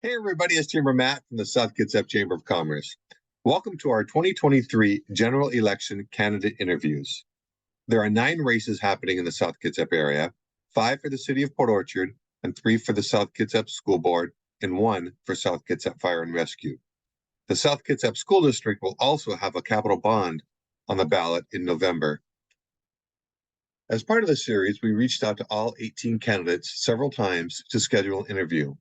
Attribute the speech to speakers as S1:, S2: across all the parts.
S1: Hey everybody, it's Chamber Matt from the South Kitsap Chamber of Commerce. Welcome to our 2023 general election candidate interviews. There are 9 races happening in the South Kitsap area, 5 for the city of Port Orchard, and 3 for the South Kitsap School Board, and 1 for South Kitsap Fire and Rescue. The South Kitsap School District will also have a capital bond on the ballot in November. As part of the series, we reached out to all 18 candidates several times to schedule an interview.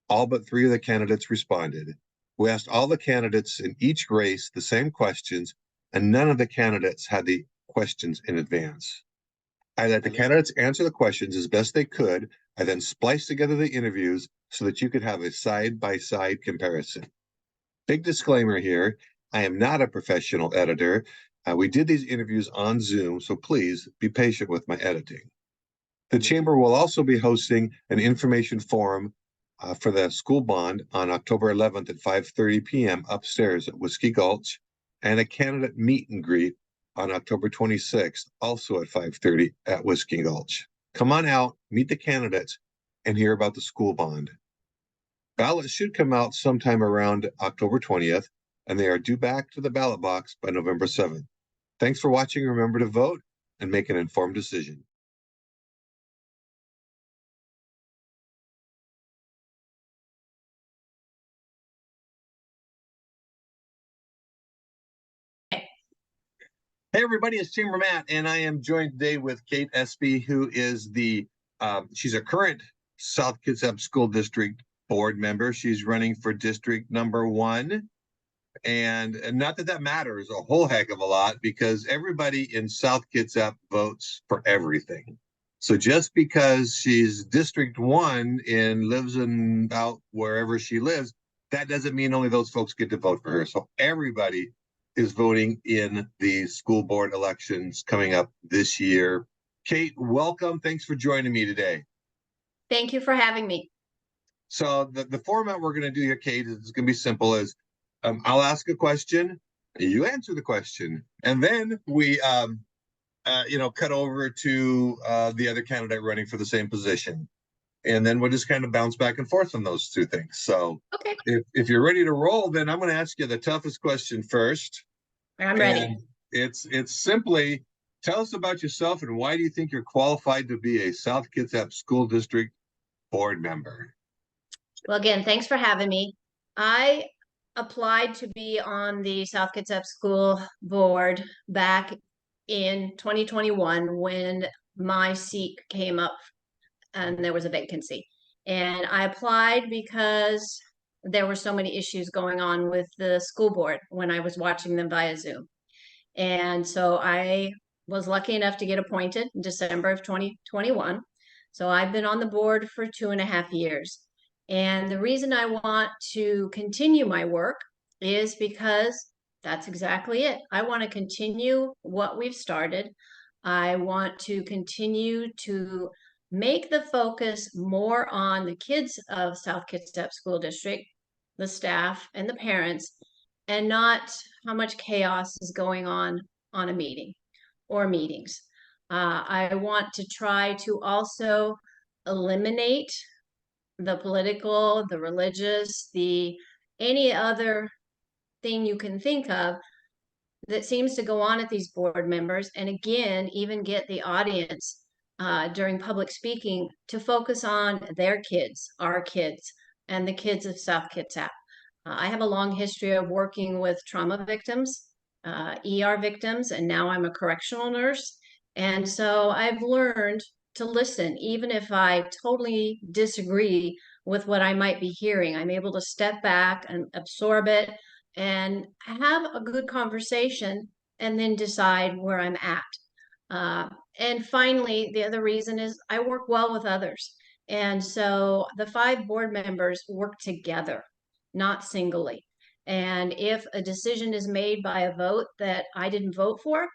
S1: All but 3 of the candidates responded. We asked all the candidates in each race the same questions, and none of the candidates had the questions in advance. I let the candidates answer the questions as best they could. I then spliced together the interviews so that you could have a side-by-side comparison. Big disclaimer here, I am not a professional editor. We did these interviews on Zoom, so please be patient with my editing. The Chamber will also be hosting an information forum for the school bond on October 11th at 5:30 p.m. upstairs at Whiskey Gulch, and a candidate meet and greet on October 26th, also at 5:30 at Whiskey Gulch. Come on out, meet the candidates, and hear about the school bond. Ballots should come out sometime around October 20th, and they are due back to the ballot box by November 7th. Thanks for watching. Remember to vote and make an informed decision. Hey everybody, it's Chamber Matt, and I am joined today with Kate Espy, who is she's a current South Kitsap School District Board member. She's running for District number 1, and not that that matters a whole heck of a lot because everybody in South Kitsap votes for everything. So just because she's District 1 and lives in out wherever she lives, that doesn't mean only those folks get to vote for her. So everybody is voting in the school board elections coming up this year. Kate, welcome. Thanks for joining me today.
S2: Thank you for having me.
S1: So the format we're going to do here, Kate, is going to be simple. I'll ask a question, you answer the question, and then we cut over to the other candidate running for the same position. And then we'll just kind of bounce back and forth on those 2 things. So
S2: okay,
S1: if you're ready to roll, then I'm going to ask you the toughest question first.
S2: I'm ready.
S1: And it's simply, tell us about yourself and why do you think you're qualified to be a South Kitsap School District board member?
S2: Well, again, thanks for having me. I applied to be on the South Kitsap School Board back in 2021 when my seat came up and there was a vacancy. And I applied because there were so many issues going on with the school board when I was watching them via Zoom. And so I was lucky enough to get appointed in December of 2021. So I've been on the board for 2.5 years. And the reason I want to continue my work is because that's exactly it. I want to continue what we've started. I want to continue to make the focus more on the kids of South Kitsap School District, the staff and the parents, and not how much chaos is going on a meeting or meetings. I want to try to also eliminate the political, the religious, any other thing you can think of that seems to go on at these board members. And again, even get the audience during public speaking to focus on their kids, our kids, and the kids of South Kitsap. I have a long history of working with trauma victims, ER victims, and now I'm a correctional nurse. And so I've learned to listen, even if I totally disagree with what I might be hearing. I'm able to step back and absorb it and have a good conversation and then decide where I'm at. And finally, the other reason is I work well with others. And so the 5 board members work together, not singly. And if a decision is made by a vote that I didn't vote for,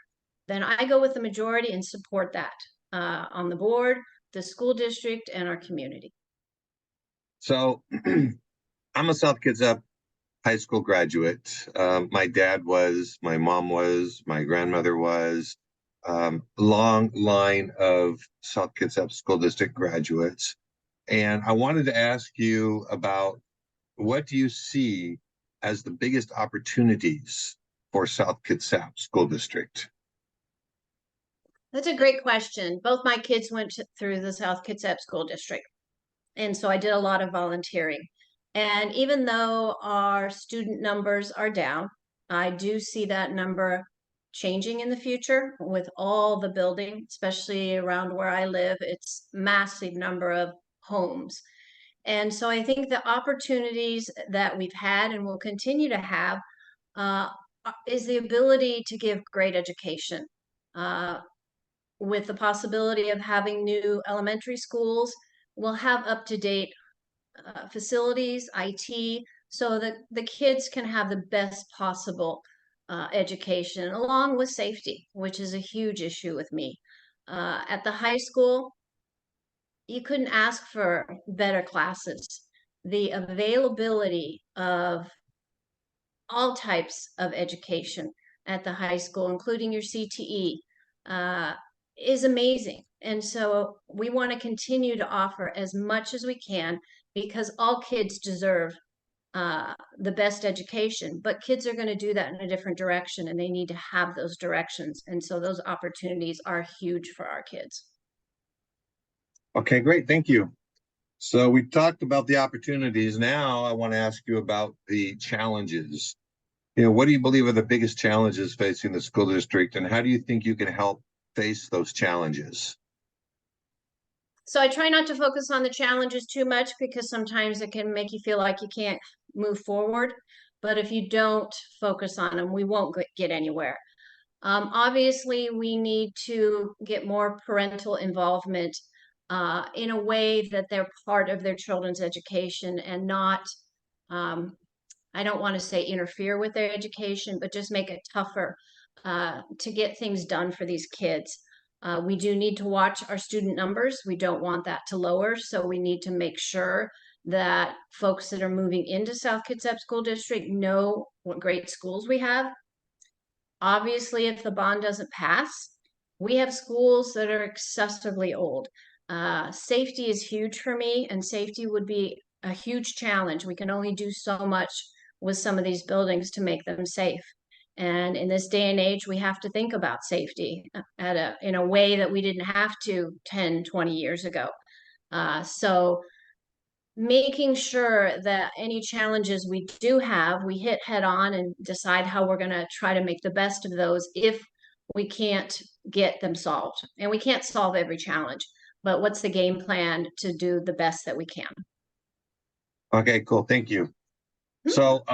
S2: then I go with the majority and support that on the board, the school district, and our community.
S1: So I'm a South Kitsap high school graduate. My dad was, my mom was, my grandmother was. Long line of South Kitsap School District graduates. And I wanted to ask you about what do you see as the biggest opportunities for South Kitsap School District?
S2: That's a great question. Both my kids went through the South Kitsap School District. And so I did a lot of volunteering. And even though our student numbers are down, I do see that number changing in the future with all the building, especially around where I live. It's massive number of homes. And so I think the opportunities that we've had and will continue to have uh, is the ability to give great education. Uh, with the possibility of having new elementary schools, we'll have up-to-date facilities, IT, so that the kids can have the best possible education, along with safety, which is a huge issue with me. At the high school, you couldn't ask for better classes. The availability of all types of education at the high school, including your CTE, is amazing. And so we want to continue to offer as much as we can because all kids deserve the best education, but kids are going to do that in a different direction and they need to have those directions. And so those opportunities are huge for our kids.
S1: Okay, great. Thank you. So we talked about the opportunities. Now I want to ask you about the challenges. What do you believe are the biggest challenges facing the school district, and how do you think you can help face those challenges?
S2: So I try not to focus on the challenges too much because sometimes it can make you feel like you can't move forward. But if you don't focus on them, we won't get anywhere. Obviously, we need to get more parental involvement in a way that they're part of their children's education and not, I don't want to say interfere with their education, but just make it tougher to get things done for these kids. We do need to watch our student numbers. We don't want that to lower, so we need to make sure that folks that are moving into South Kitsap School District know what great schools we have. Obviously, if the bond doesn't pass, we have schools that are excessively old. Safety is huge for me, and safety would be a huge challenge. We can only do so much with some of these buildings to make them safe. And in this day and age, we have to think about safety in a way that we didn't have to 10, 20 years ago. So making sure that any challenges we do have, we hit head on and decide how we're going to try to make the best of those if we can't get them solved. And we can't solve every challenge, but what's the game plan to do the best that we can?
S1: Okay, cool. Thank you.
S2: Hmm.
S1: So,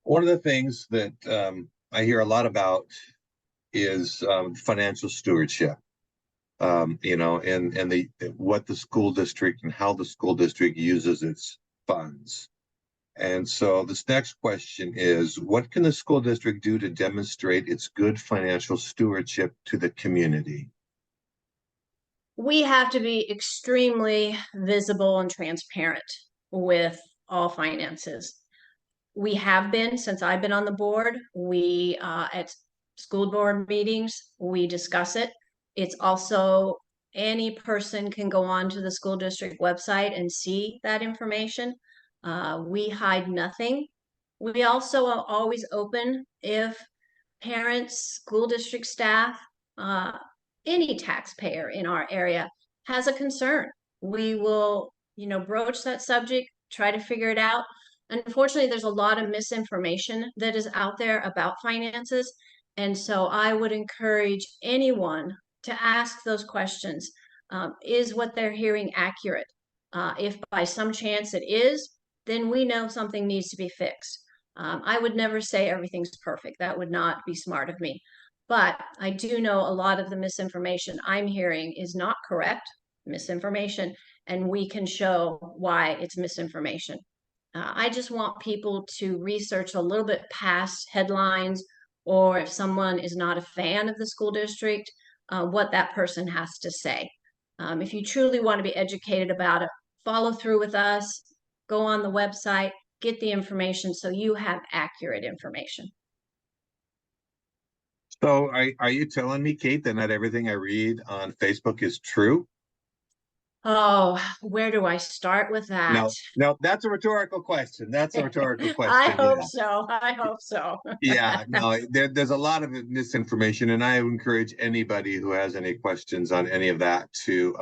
S1: one of the things that I hear a lot about is financial stewardship. And the what the school district and how the school district uses its funds. And so this next question is, what can the school district do to demonstrate its good financial stewardship to the community?
S2: We have to be extremely visible and transparent with all finances. We have been since I've been on the board. We at school board meetings, we discuss it. It's also any person can go on to the school district website and see that information. We hide nothing. We also are always open if parents, school district staff, uh, any taxpayer in our area has a concern. We will, broach that subject, try to figure it out. Unfortunately, there's a lot of misinformation that is out there about finances. And so I would encourage anyone to ask those questions. Is what they're hearing accurate? If by some chance it is, then we know something needs to be fixed. I would never say everything's perfect. That would not be smart of me. But I do know a lot of the misinformation I'm hearing is not correct misinformation, and we can show why it's misinformation. I just want people to research a little bit past headlines, or if someone is not a fan of the school district, what that person has to say. If you truly want to be educated about it, follow through with us, go on the website, get the information so you have accurate information.
S1: So are you telling me, Kate, that not everything I read on Facebook is true?
S2: Oh, where do I start with that?
S1: No, no, that's a rhetorical question. That's a rhetorical
S2: I
S1: question.
S2: hope
S1: Yeah.
S2: so. I hope so.
S1: Yeah, no, there's a lot of misinformation, and I encourage anybody who has any questions on any of that to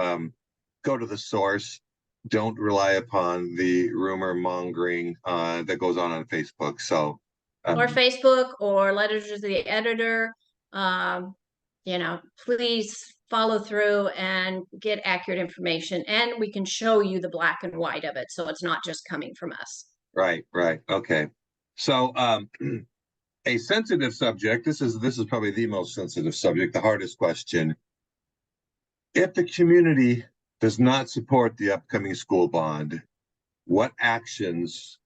S1: go to the source. Don't rely upon the rumor mongering that goes on Facebook. So,
S2: Or
S1: um,
S2: Facebook or letters to the editor. Um, please follow through and get accurate information. And we can show you the black and white of it. So it's not just coming from us.
S1: right, right, okay. So, a sensitive subject. This is probably the most sensitive subject, the hardest question. If the community does not support the upcoming school bond, what actions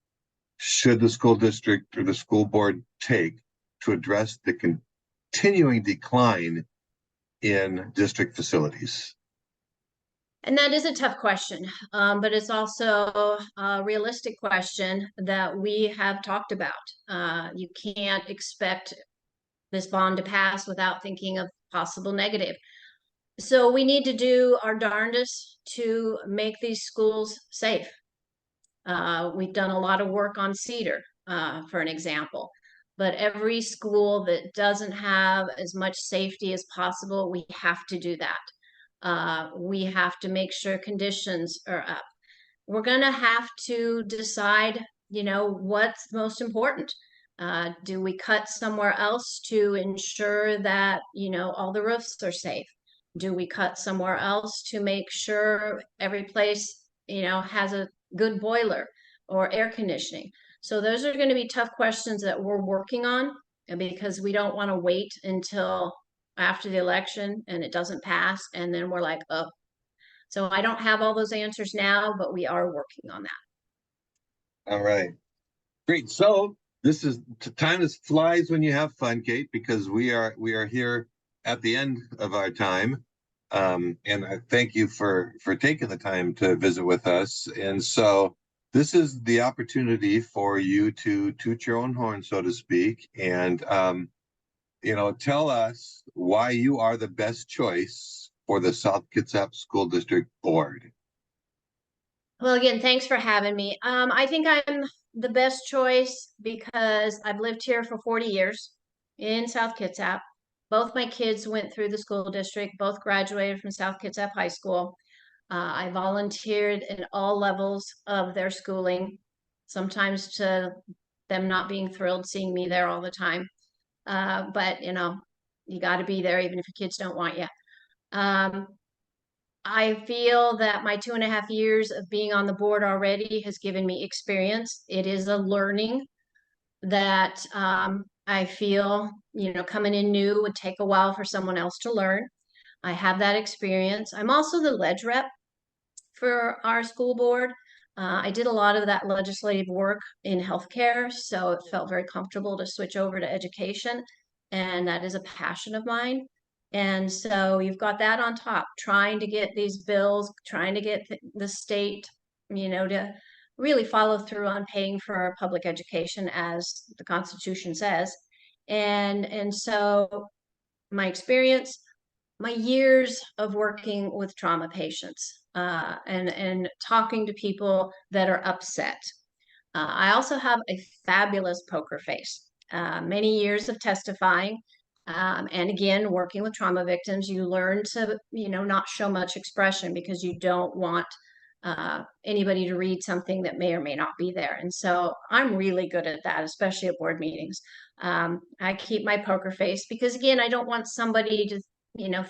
S1: should the school district or the school board take to address the continuing decline in district facilities?
S2: And that is a tough question, but it's also a realistic question that we have talked about. You can't expect this bond to pass without thinking of possible negative. So we need to do our darndest to make these schools safe. We've done a lot of work on Cedar, for an example, but every school that doesn't have as much safety as possible, we have to do that. We have to make sure conditions are up. We're going to have to decide, what's most important. Do we cut somewhere else to ensure that, all the roofs are safe? Do we cut somewhere else to make sure every place, has a good boiler or air conditioning? So those are going to be tough questions that we're working on, and because we don't want to wait until after the election and it doesn't pass, and then we're like, oh. So I don't have all those answers now, but we are working on that.
S1: All right, great. So this is time that flies when you have fun, Kate, because we are here at the end of our time. And I thank you for taking the time to visit with us. And so this is the opportunity for you to toot your own horn, so to speak, and tell us why you are the best choice for the South Kitsap School District Board.
S2: Well, again, thanks for having me. I think I'm the best choice because I've lived here for 40 years in South Kitsap. Both my kids went through the school district, both graduated from South Kitsap High School. I volunteered in all levels of their schooling, sometimes to them not being thrilled seeing me there all the time. But you got to be there even if your kids don't want you. Um, I feel that my 2.5 years of being on the board already has given me experience. It is a learning that I feel, coming in new would take a while for someone else to learn. I have that experience. I'm also the ledge rep for our school board. I did a lot of that legislative work in healthcare, so it felt very comfortable to switch over to education, and that is a passion of mine. And so you've got that on top, trying to get these bills, trying to get the state, to really follow through on paying for our public education as the Constitution says. And so my experience, my years of working with trauma patients, and talking to people that are upset. I also have a fabulous poker face. Many years of testifying, and again, working with trauma victims, you learn to, not show much expression because you don't want anybody to read something that may or may not be there. And so I'm really good at that, especially at board meetings. I keep my poker face because, again, I don't want somebody to,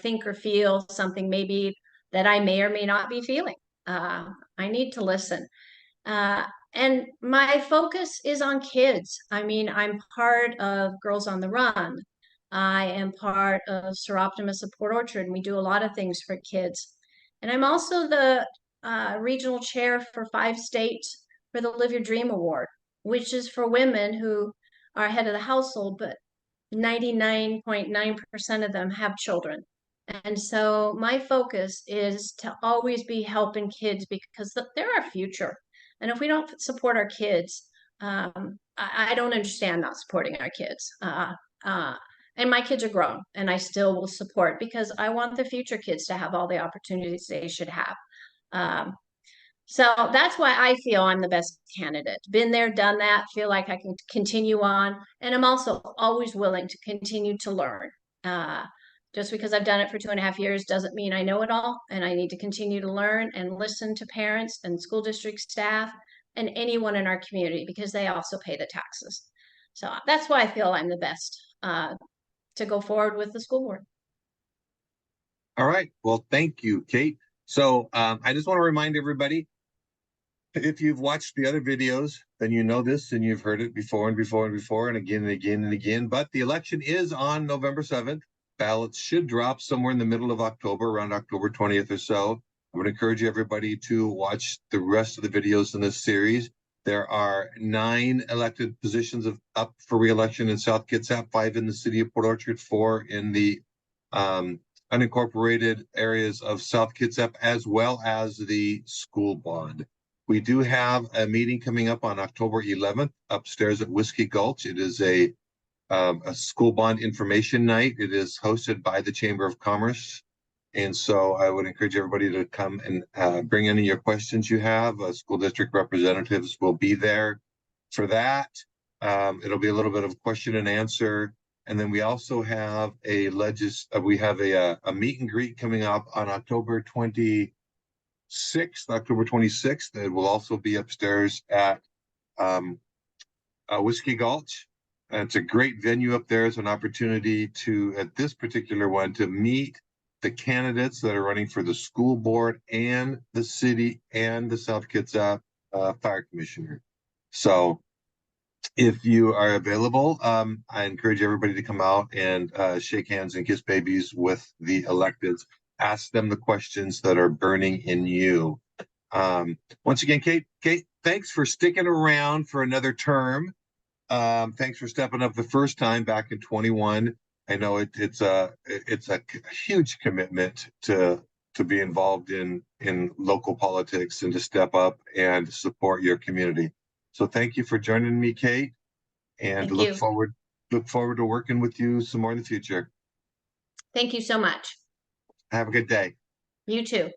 S2: think or feel something maybe that I may or may not be feeling. I need to listen. Uh, and my focus is on kids. I mean, I'm part of Girls on the Run. I am part of Seroptimus Support Orchard, and we do a lot of things for kids. And I'm also the regional chair for 5 states for the Live Your Dream Award, which is for women who are head of the household, but 99.9% of them have children. And so my focus is to always be helping kids because they're our future. And if we don't support our kids, I don't understand not supporting our kids. And my kids are grown, and I still will support because I want the future kids to have all the opportunities they should have. So that's why I feel I'm the best candidate. Been there, done that, feel like I can continue on. And I'm also always willing to continue to learn. Uh, just because I've done it for 2.5 years doesn't mean I know it all. And I need to continue to learn and listen to parents and school district staff and anyone in our community because they also pay the taxes. So that's why I feel I'm the best to go forward with the school board.
S1: All right. Well, thank you, Kate. So I just want to remind everybody, if you've watched the other videos, then you know this and you've heard it before and before and before and again and again and again. But the election is on November 7th. Ballots should drop somewhere in the middle of October, around October 20th or so. I would encourage everybody to watch the rest of the videos in this series. There are 9 elected positions up for re-election in South Kitsap, 5 in the city of Port Orchard, 4 in the unincorporated areas of South Kitsap, as well as the school board. We do have a meeting coming up on October 11th upstairs at Whiskey Gulch. It is a school bond information night. It is hosted by the Chamber of Commerce. And so I would encourage everybody to come and bring any of your questions you have. School district representatives will be there for that. It'll be a little bit of question and answer. And then we also have a meet and greet coming up on October 26th. It will also be upstairs at Whiskey Gulch. And it's a great venue up there. It's an opportunity to, at this particular one, to meet the candidates that are running for the school board and the city and the South Kitsap Fire Commissioner. So if you are available, I encourage everybody to come out and shake hands and kiss babies with the electeds. Ask them the questions that are burning in you. Once again, Kate, thanks for sticking around for another term. Thanks for stepping up the first time back in 21. I know it's a huge commitment to be involved in local politics and to step up and support your community. So thank you for joining me, Kate, and
S2: Thank you.
S1: look forward to working with you some more in the future.
S2: Thank you so much.
S1: Have a good day.
S2: You too.